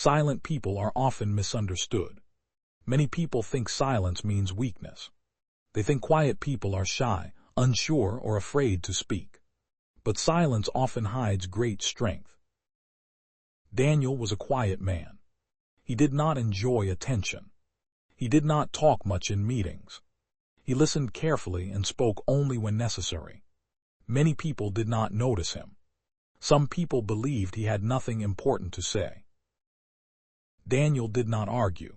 Silent people are often misunderstood. Many people think silence means weakness. They think quiet people are shy, unsure, or afraid to speak. But silence often hides great strength. Daniel was a quiet man. He did not enjoy attention. He did not talk much in meetings. He listened carefully and spoke only when necessary. Many people did not notice him. Some people believed he had nothing important to say. Daniel did not argue.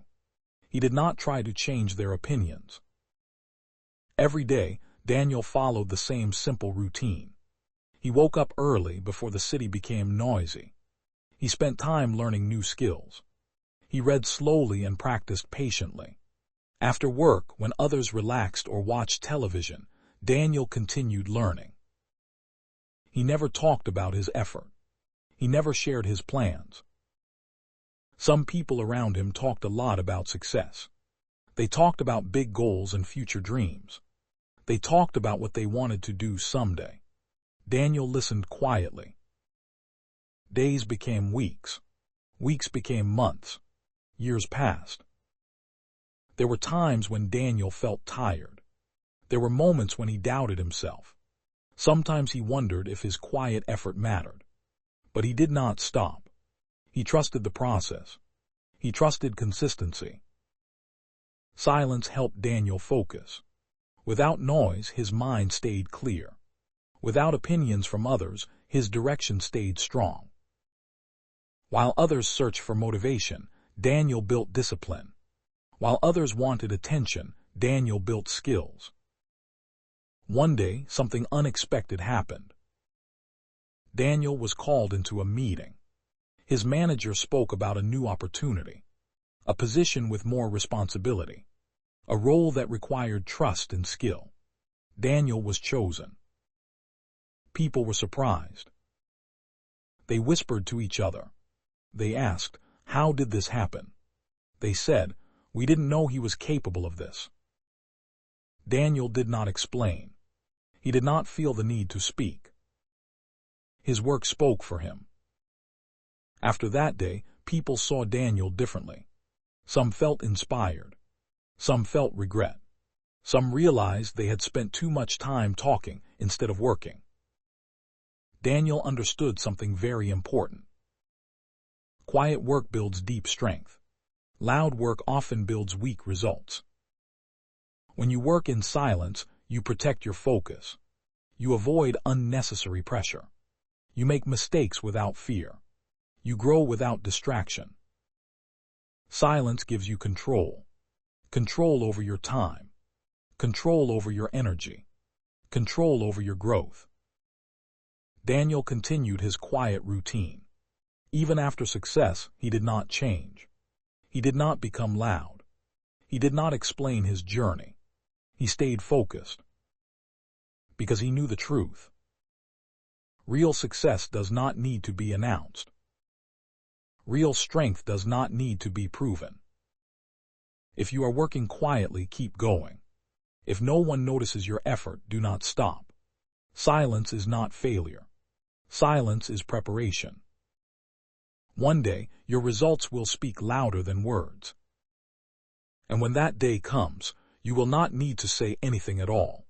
He did not try to change their opinions. Every day, Daniel followed the same simple routine. He woke up early before the city became noisy. He spent time learning new skills. He read slowly and practiced patiently. After work, when others relaxed or watched television, Daniel continued learning. He never talked about his effort. He never shared his plans. Some people around him talked a lot about success. They talked about big goals and future dreams. They talked about what they wanted to do someday. Daniel listened quietly. Days became weeks. Weeks became months. Years passed. There were times when Daniel felt tired. There were moments when he doubted himself. Sometimes he wondered if his quiet effort mattered. But he did not stop. He trusted the process. He trusted consistency. Silence helped Daniel focus. Without noise, his mind stayed clear. Without opinions from others, his direction stayed strong. While others searched for motivation, Daniel built discipline. While others wanted attention, Daniel built skills. One day, something unexpected happened. Daniel was called into a meeting. His manager spoke about a new opportunity, a position with more responsibility, a role that required trust and skill. Daniel was chosen. People were surprised. They whispered to each other. They asked, "How did this happen?" They said, "We didn't know he was capable of this." Daniel did not explain. He did not feel the need to speak. His work spoke for him. After that day, people saw Daniel differently. Some felt inspired. Some felt regret. Some realized they had spent too much time talking instead of working. Daniel understood something very important. Quiet work builds deep strength. Loud work often builds weak results. When you work in silence, you protect your focus. You avoid unnecessary pressure. You make mistakes without fear. You grow without distraction. Silence gives you control. Control over your time. Control over your energy. Control over your growth. Daniel continued his quiet routine. Even after success, he did not change. He did not become loud. He did not explain his journey. He stayed focused. Because he knew the truth. Real success does not need to be announced. Real strength does not need to be proven. If you are working quietly, keep going. If no one notices your effort, do not stop. Silence is not failure. Silence is preparation. One day, your results will speak louder than words. And when that day comes, you will not need to say anything at all.